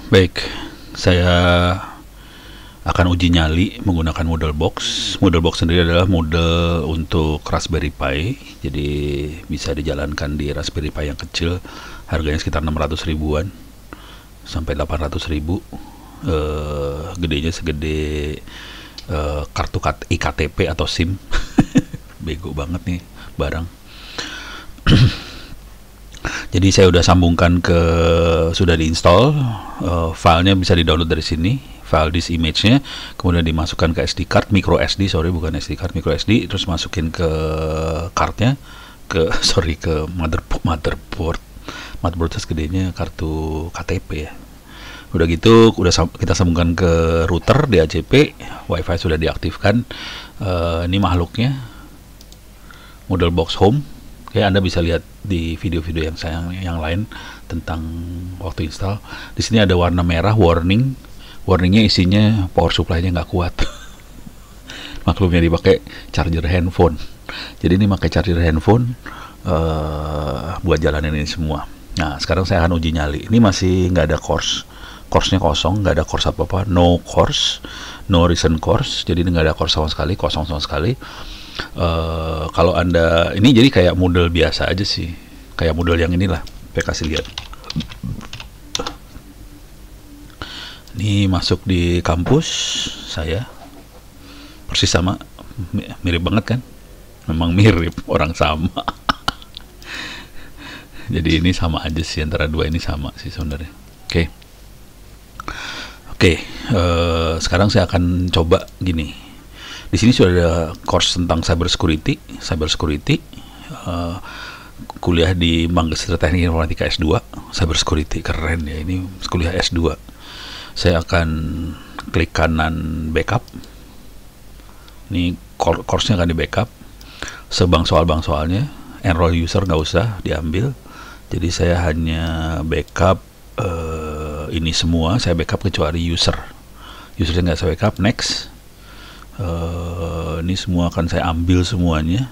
Baik, saya akan uji nyali menggunakan model box. Model box sendiri adalah model untuk Raspberry Pi, jadi bisa dijalankan di Raspberry Pi yang kecil, harganya sekitar 600 ribuan sampai 800 ribu. Gedenya segede kartu iktp atau SIM. Bego banget nih barang. Jadi saya udah sambungkan ke, sudah diinstal, filenya bisa di-download dari sini, file disk image-nya, kemudian dimasukkan ke SD card, micro SD, sorry bukan SD card, micro SD, terus masukin ke cardnya, ke ke motherboard segedenya kartu KTP ya. Udah gitu, kita sambungkan ke router DHCP, WiFi sudah diaktifkan. Ini makhluknya, model box home. Oke, Anda bisa lihat di video-video yang lain tentang waktu install. Di sini ada warna merah, warningnya isinya power supply-nya nggak kuat. Maklumnya dipakai charger handphone. Jadi ini pakai charger handphone buat jalanin ini semua. Nah, sekarang saya akan uji nyali. Ini masih nggak ada course-nya kosong, nggak ada course apa-apa, no course, no recent course. Jadi ini nggak ada course sama sekali, kosong sama sekali. Kalau Anda ini jadi kayak model biasa aja sih, kayak model yang inilah. Saya kasih lihat. Ini masuk di kampus saya, persis sama, mirip banget kan? Memang mirip, orang sama. Jadi ini sama aja sih, antara dua ini sama sih sebenarnya. Oke, sekarang saya akan coba gini. Di sini sudah ada course tentang cyber security, kuliah di Magister Teknik Informatika S2, cyber security, keren ya, ini kuliah S2. Saya akan klik kanan backup. Ini course-nya akan di backup. Soalnya, enroll user nggak usah diambil. Jadi saya hanya backup ini semua, saya backup kecuali usernya nggak saya backup. Next. Ini semua akan saya ambil semuanya.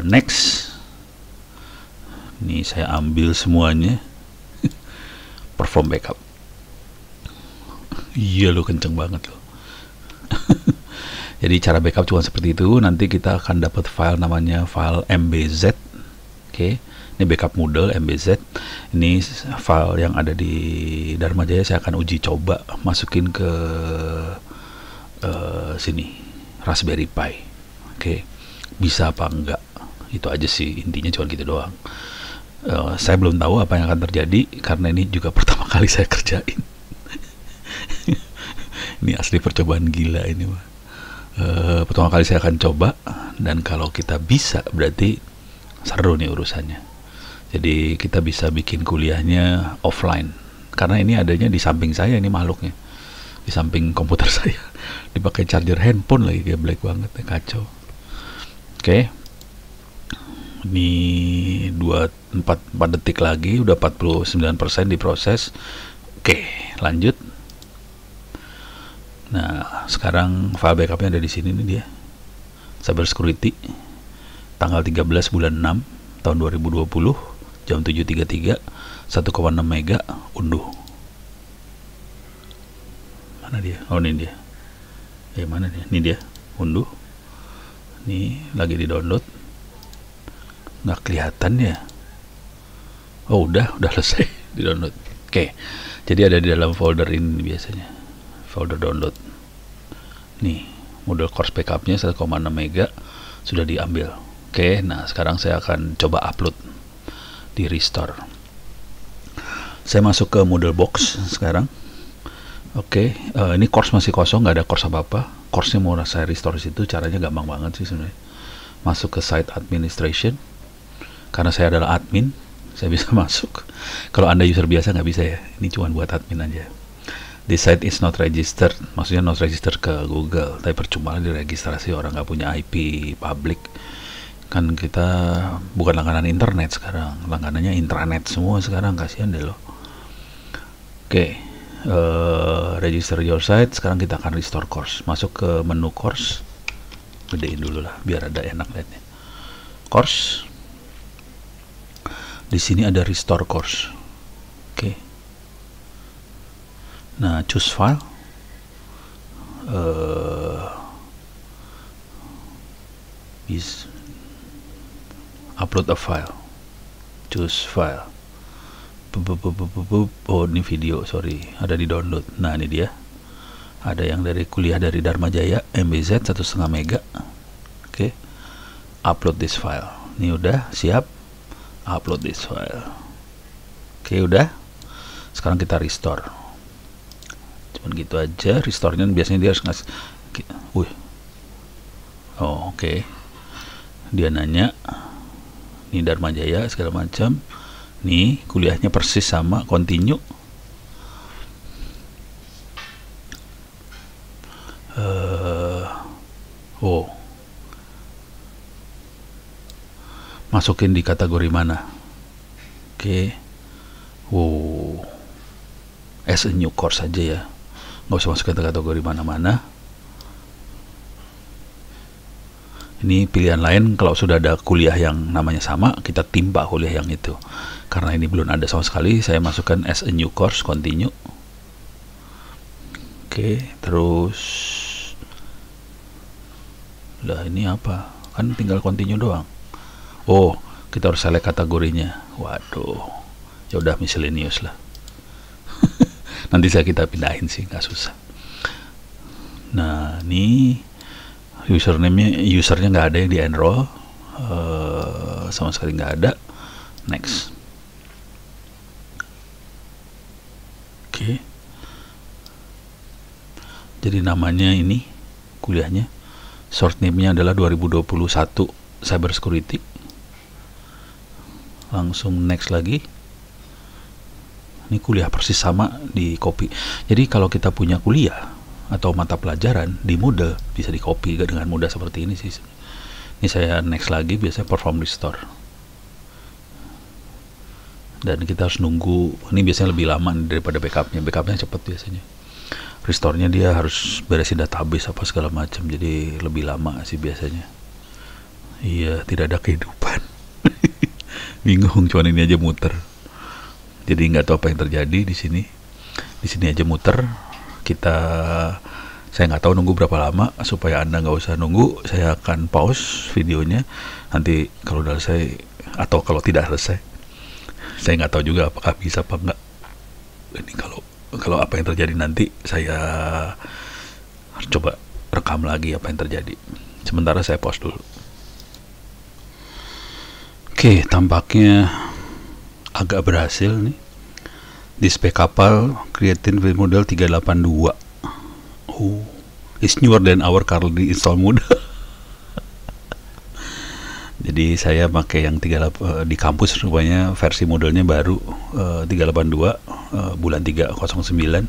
Next. Ini saya ambil semuanya. Perform backup. Iya lo, kenceng banget lo. Jadi cara backup cuma seperti itu. Nanti kita akan dapat file namanya file MBZ. Oke. Ini backup model MBZ. Ini file yang ada di Dharma Jaya. Saya akan uji coba masukin ke sini, Raspberry Pi. Oke. Bisa apa enggak? Itu aja sih, intinya cuma gitu doang. Saya belum tahu apa yang akan terjadi karena ini juga pertama kali saya kerjain. Ini asli percobaan gila ini, pertama kali saya akan coba, dan kalau kita bisa berarti seru nih urusannya. Jadi kita bisa bikin kuliahnya offline, karena ini adanya di samping saya, ini makhluknya di samping komputer saya, dipakai charger handphone lagi, kayak black banget, kacau. Oke. Ini 4 detik lagi, udah 49% diproses. Oke, lanjut. Nah, sekarang file backupnya ada di sini nih dia. Cyber Security, tanggal 13 bulan 6 tahun 2020, jam 7.33, 1,6 mega, unduh. Mana dia? Oh, ini dia. Mana dia? Ini dia, unduh. Ini lagi di download. Nggak kelihatan ya. Oh, udah selesai di download. Oke. Jadi ada di dalam folder ini biasanya. Folder download. Nih, model course backupnya 1,6 mega sudah diambil. Oke, nah sekarang saya akan coba upload di restore. Saya masuk ke model box sekarang. Oke, ini course masih kosong, nggak ada course apa-apa. Course-nya mau saya restore situ, caranya gampang banget sih sebenarnya. Masuk ke site administration. Karena saya adalah admin, saya bisa masuk. Kalau Anda user biasa nggak bisa ya. Ini cuma buat admin aja. This site is not registered, maksudnya not registered ke Google, tapi percuma diregistrasi, orang nggak punya IP public. Kan kita bukan langganan internet sekarang, langganannya intranet semua sekarang, kasihan deh lo. Oke, register your site. Sekarang kita akan restore course. Masuk ke menu course, gedein dulu lah biar ada enak liatnya. Course, di sini ada restore course. Oke. Nah, choose file, is upload a file, choose file. Oh, ini video, sorry, ada di download. Nah, ini dia, ada yang dari kuliah dari Dharma Jaya, MBZ 1,5 mega. Oke, upload this file. Ini udah siap, upload this file. Oke, udah. Sekarang kita restore. Cuman gitu aja, restore-nya biasanya dia harus ngasih. Oh, oke. Dia nanya, ini Dharma Jaya segala macam. Nih, kuliahnya persis sama, continue. Masukin di kategori mana? Oke. As a new course aja ya, nggak usah masukin ke kategori mana-mana. Ini pilihan lain, kalau sudah ada kuliah yang namanya sama, kita timpa kuliah yang itu. Karena ini belum ada sama sekali, saya masukkan as a new course, continue. Oke, terus lah ini apa? Kan tinggal continue doang. Oh, kita harus select kategorinya. Waduh, ya udah miscellaneous lah. Nanti kita pindahin sih, nggak susah. Nah, ini usernya nggak ada yang di enroll, sama sekali nggak ada. Next. Oke. Jadi namanya ini kuliahnya, short name-nya adalah 2021 Cyber Security. Langsung next lagi. Ini kuliah persis sama, di copy. Jadi kalau kita punya kuliah atau mata pelajaran di Moodle bisa di copy dengan mudah seperti ini sih. Ini saya next lagi, biasanya perform restore. Dan kita harus nunggu, ini biasanya lebih lama daripada backupnya. Backupnya cepat biasanya. Restore-nya dia harus beresin database apa segala macam, jadi lebih lama sih biasanya. Iya, tidak ada kehidupan. Bingung, cuman ini aja muter. Jadi nggak tahu apa yang terjadi di sini. Di sini aja muter. Saya nggak tahu nunggu berapa lama. Supaya Anda nggak usah nunggu, saya akan pause videonya. Nanti kalau udah selesai atau kalau tidak selesai, saya nggak tahu juga apakah bisa apa enggak. Ini kalau apa yang terjadi nanti, saya harus coba rekam lagi apa yang terjadi. Sementara saya pause dulu. Oke, tampaknya agak berhasil nih. Display kapal creating with model 382. Oh, it's newer than our currently install model. Jadi saya pakai yang di kampus, rupanya versi modelnya baru 382 bulan 309.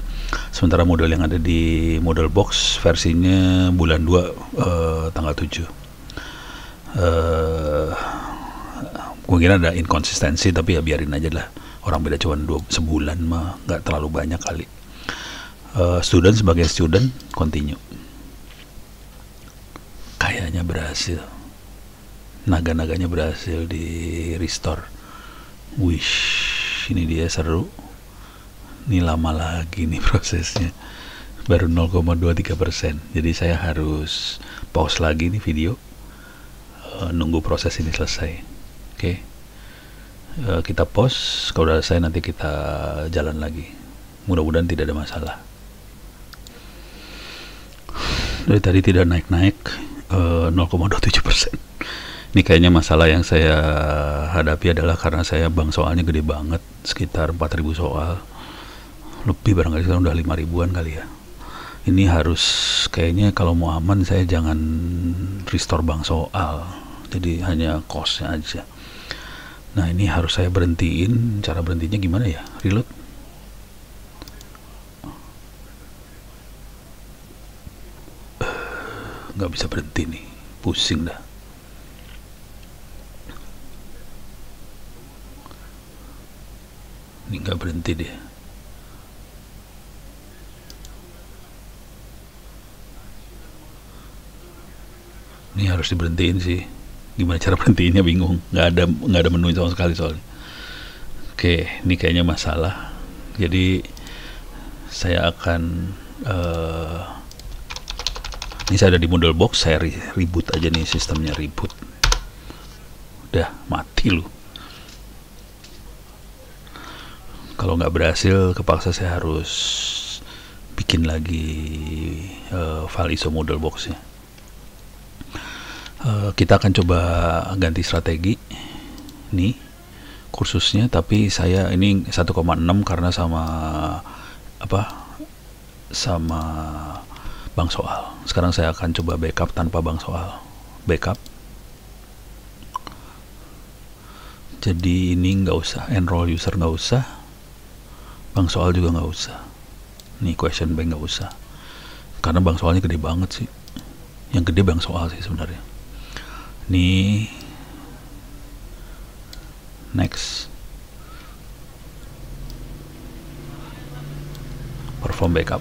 Sementara model yang ada di model box versinya bulan 2 tanggal 7. Mungkin ada inkonsistensi, tapi ya biarin aja lah. Orang beda cuma sebulan mah nggak terlalu banyak kali. Student sebagai student, continue. Kayaknya berhasil. Naga-naganya berhasil di restore. Wish, ini dia seru. Ini lama lagi nih prosesnya. Baru 0,23%. Jadi saya harus pause lagi nih video. Nunggu proses ini selesai. Oke. Kita pause, kalau udah selesai nanti kita jalan lagi. Mudah-mudahan tidak ada masalah. Dari tadi tidak naik-naik, 0,27%. Ini kayaknya masalah yang saya hadapi adalah karena saya bank soalnya gede banget, sekitar 4.000 soal. Lebih barangkali sekarang udah 5.000-an kali ya. Ini harus kayaknya kalau mau aman saya jangan restore bank soal. Jadi hanya cost-nya aja. Nah, ini harus saya berhentiin. Cara berhentinya gimana ya? Reload. Nggak bisa berhenti nih. Pusing dah. Ini nggak berhenti dia. Ini harus diberhentiin sih. Gimana cara berhentiinnya bingung, nggak ada menu sama sekali soalnya. Oke, ini kayaknya masalah. Jadi saya akan ini saya ada di model box, saya reboot aja nih, sistemnya reboot. Udah mati lu. Kalau nggak berhasil, kepaksa saya harus bikin lagi file ISO model boxnya. Kita akan coba ganti strategi nih kursusnya, tapi saya ini 1,6 karena sama bank soal. Sekarang saya akan coba backup tanpa bank soal. Backup. Jadi ini nggak usah, enroll user nggak usah, bank soal juga nggak usah. Nih question bank nggak usah, karena bank soalnya gede banget sih. Yang gede bank soal sih sebenarnya. Nih next, perform backup.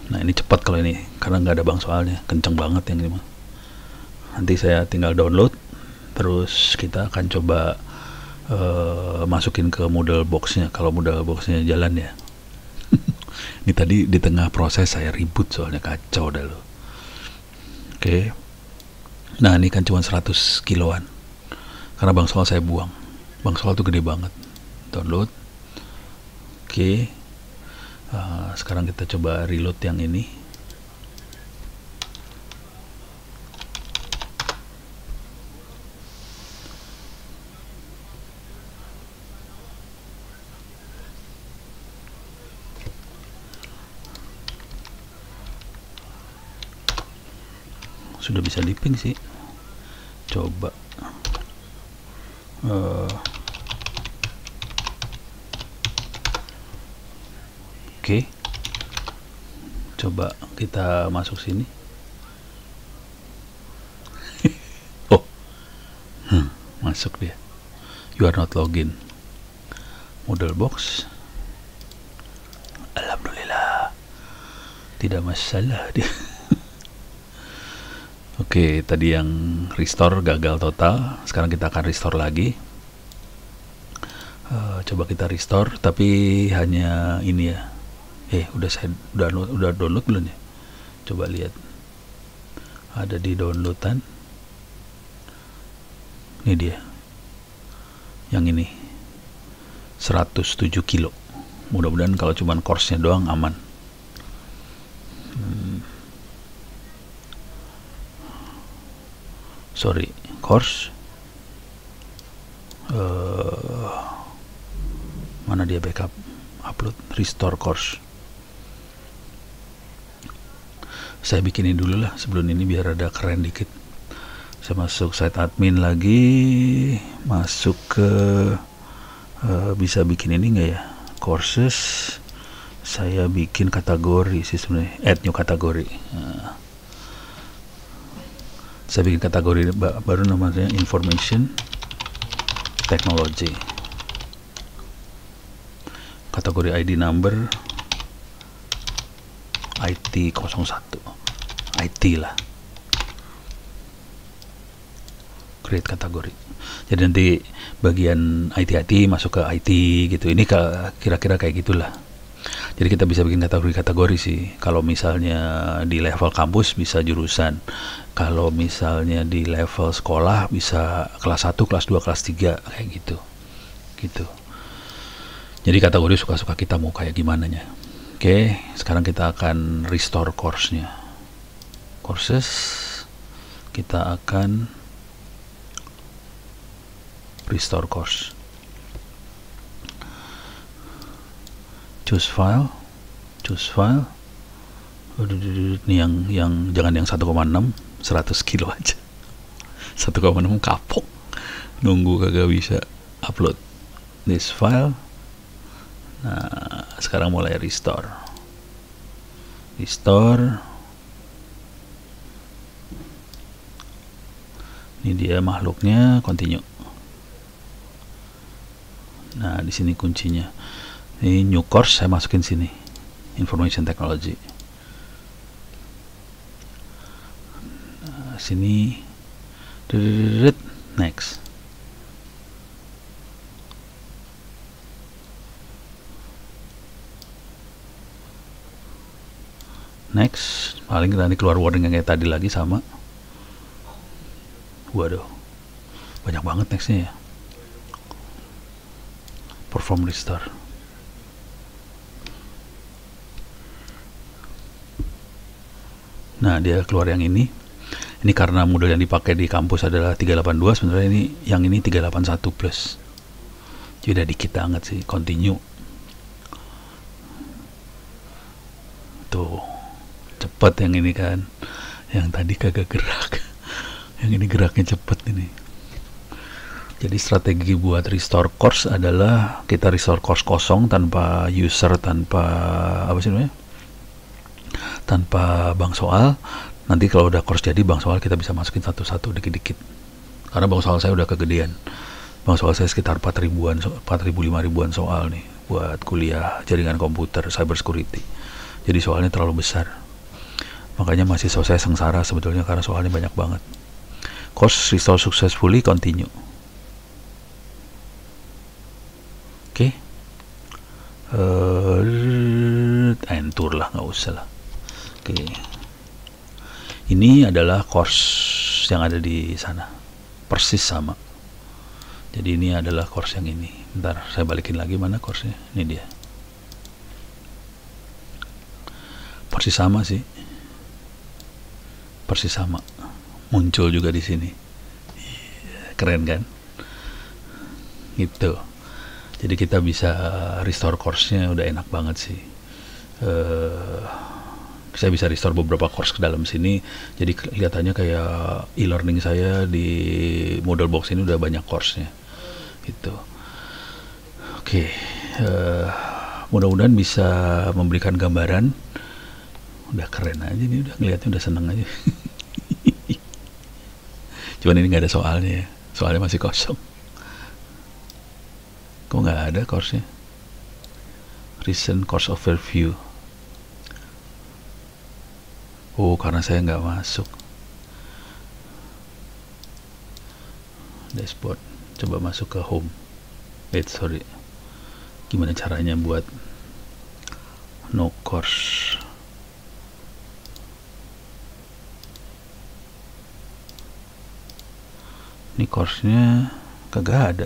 Nah ini cepat kalau ini, karena nggak ada bank soalnya, kenceng banget yang ini mah. Nanti saya tinggal download, terus kita akan coba masukin ke model boxnya, kalau model boxnya jalan ya. Ini tadi di tengah proses saya reboot soalnya, kacau dah lo. Oke. Nah ini kan cuma 100 kiloan, karena bank soal saya buang. Bank soal tuh gede banget. Download. Oke. Sekarang kita coba reload yang ini. Sudah bisa diping sih. Coba oke. Coba kita masuk sini. Oh, masuk dia. You are not login. Model box. Alhamdulillah, tidak masalah dia. Oke, tadi yang restore gagal total. Sekarang kita akan restore lagi. Coba kita restore, tapi hanya ini ya. Udah download belum ya? Coba lihat. Ada di downloadan. Ini dia. Yang ini. 107 kilo. Mudah-mudahan kalau cuman course-nya doang aman. Sorry, course. Mana dia backup? Upload, restore course. Saya bikinin dulu lah sebelum ini biar ada keren dikit. Saya masuk site admin lagi, masuk ke bisa bikin ini enggak ya? Courses. Saya bikin kategori sih sebenarnya, add new kategori. Saya bikin kategori baru namanya information technology. Kategori ID number IT 01. IT lah. Create kategori. Jadi nanti bagian IT masuk ke IT gitu. Ini kira-kira kayak gitulah. Jadi kita bisa bikin kategori-kategori sih. Kalau misalnya di level kampus bisa jurusan. Kalau misalnya di level sekolah bisa kelas 1, kelas 2, kelas 3 kayak gitu. Gitu. Jadi kategori suka-suka kita mau kayak gimana nya. Oke, sekarang kita akan restore course-nya. Courses, kita akan restore course. Choose file. Ini yang jangan yang 1,6, 100 kilo aja. 1,6 kapok. Nunggu kagak bisa upload this file. Nah, sekarang mulai restore. Ini dia makhluknya, continue. Nah, di sini kuncinya. Ini new course, saya masukin sini. Information technology. Nah, sini. Next. Next, paling nanti keluar warning yang kayak tadi lagi sama. Waduh, banyak banget nextnya ya. Perform restore. Nah, dia keluar yang ini. Ini karena model yang dipakai di kampus adalah 382, sebenarnya ini yang ini 381 plus. Jadi udah dikit banget sih, continue. Tuh, cepet yang ini kan. Yang tadi kagak gerak. Yang ini geraknya cepet ini. Jadi strategi buat restore course adalah kita restore course kosong tanpa user, tanpa apa sih namanya? Tanpa bank soal. Nanti kalau udah course jadi bank soal kita bisa masukin satu-satu dikit-dikit. Karena bank soal saya udah kegedean. Bank soal saya sekitar 4.000-an, 4.000-5.000-an soal nih buat kuliah jaringan komputer, cyber security. Jadi soalnya terlalu besar. Makanya mahasiswa saya sengsara sebetulnya karena soalnya banyak banget. Course restore successfully, continue. Oke. Enter lah, nggak usah lah. Oke. Ini adalah course yang ada di sana. Persis sama. Jadi ini adalah course yang ini. Bentar, saya balikin lagi mana course-nya. Ini dia. Persis sama sih. Persis sama. Muncul juga di sini. Keren kan? Gitu. Jadi kita bisa restore course-nya udah enak banget sih. Saya bisa restore beberapa course ke dalam sini, jadi kelihatannya kayak e-learning saya di model box ini udah banyak course-nya gitu. Oke, mudah-mudahan bisa memberikan gambaran. Udah keren aja nih, udah ngeliatnya udah seneng aja. Cuman ini nggak ada soalnya ya, soalnya masih kosong. Kok nggak ada course-nya? Recent course overview. Oh, karena saya nggak masuk. Dashboard. Coba masuk ke home. Wait, sorry. Gimana caranya buat no course? Ini course-nya kagak ada.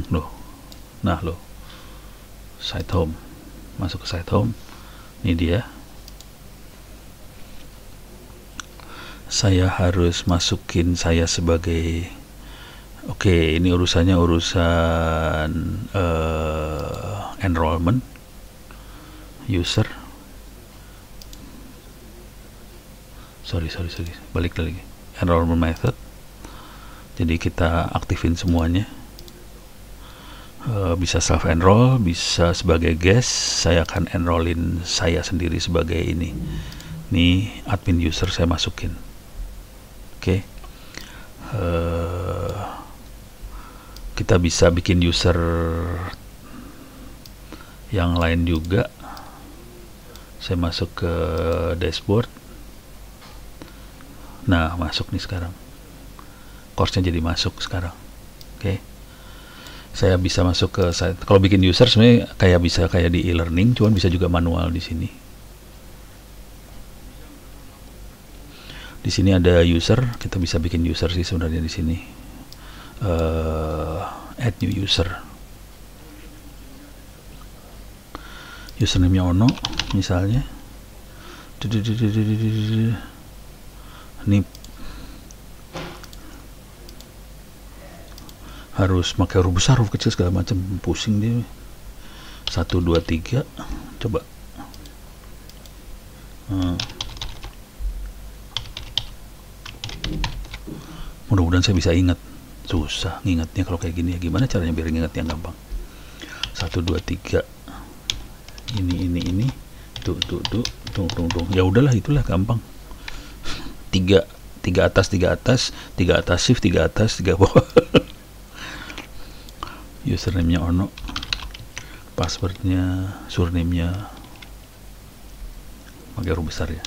Loh. Nah, loh. Site home. Masuk ke site home. Ini dia. Saya harus masukin saya sebagai ini urusannya urusan enrollment user. Sorry, balik lagi. Enrollment method. Jadi kita aktifin semuanya. Bisa self enroll, bisa sebagai guest. Saya akan enrollin saya sendiri sebagai ini. Ini admin user saya masukin. Oke. Kita bisa bikin user yang lain juga. Saya masuk ke dashboard. Nah, masuk nih sekarang. Course-nya jadi masuk sekarang. Oke. Saya bisa masuk ke site. Kalau bikin user sebenarnya kayak di e-learning, cuman bisa juga manual di sini. Di sini ada user, kita bisa bikin user sih sebenarnya di sini. Add new user. Username-nya Ono misalnya. Ini harus pakai huruf besar, huruf kecil segala macam, pusing dia. 1 2 3 coba. Mudah-mudahan saya bisa ingat. Susah ngingatnya kalau kayak gini ya. Gimana caranya biar ingat yang gampang? 1 2 3 ini tuh. Ya udahlah, itulah gampang. 3 atas, 3 atas, shift, 3 atas, 3 bawah. Username-nya Ono, passwordnya, surname-nya pakai huruf besar ya.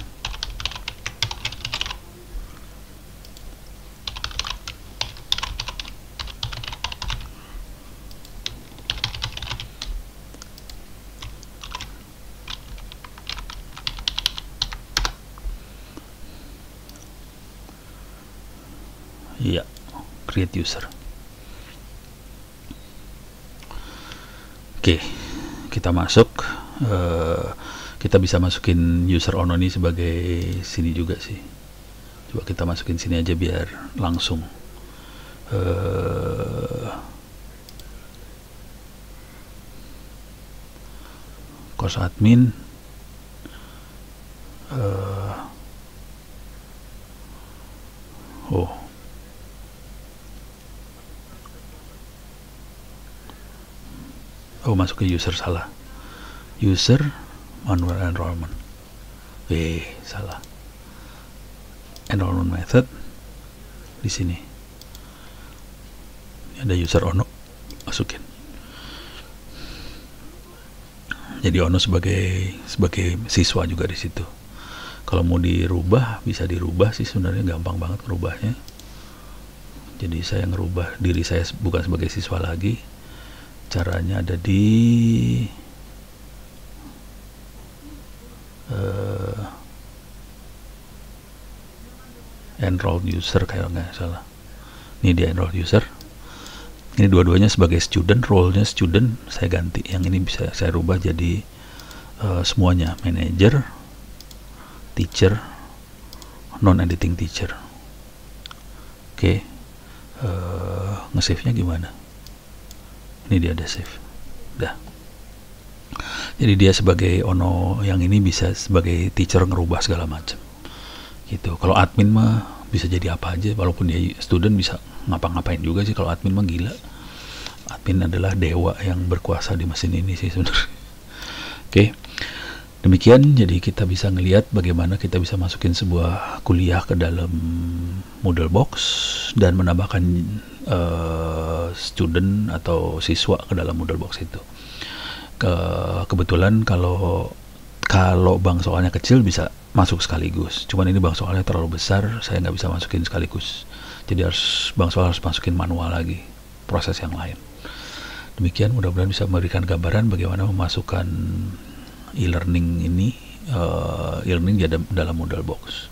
Iya, create user. Oke, kita masuk. Kita bisa masukin user ono ini sebagai sini juga sih. Coba kita masukin sini aja biar langsung. Course admin. Masuk ke user, salah. User manual enrollment. Salah. Enrollment method di sini. Ada user ono, masukin. Jadi ono sebagai siswa juga di situ. Kalau mau dirubah bisa dirubah sih, sebenarnya gampang banget merubahnya. Jadi saya ngerubah diri saya bukan sebagai siswa lagi. Caranya ada di enrolled user kalau nggak salah. Ini dia enrolled user. Ini dua-duanya sebagai student, role-nya student saya ganti. Yang ini bisa saya rubah jadi semuanya, manager, teacher, non-editing teacher. Oke. Nge-save-nya gimana? Ini dia ada save. Dah. Jadi dia sebagai ono yang ini bisa sebagai teacher ngerubah segala macam. Gitu. Kalau admin mah bisa jadi apa aja, walaupun dia student bisa ngapa-ngapain juga sih. Kalau admin mah gila. Admin adalah dewa yang berkuasa di mesin ini sih sebenarnya. Oke. Demikian, jadi kita bisa ngelihat bagaimana kita bisa masukin sebuah kuliah ke dalam Moodle Box dan menambahkan student atau siswa ke dalam Moodle Box itu. Kebetulan kalau bank soalnya kecil bisa masuk sekaligus. Cuman ini bank soalnya terlalu besar, saya nggak bisa masukin sekaligus. Jadi bank soal harus masukin manual lagi, proses yang lain. Demikian, mudah-mudahan bisa memberikan gambaran bagaimana memasukkan e-learning ini, e-learning dalam Moodle Box.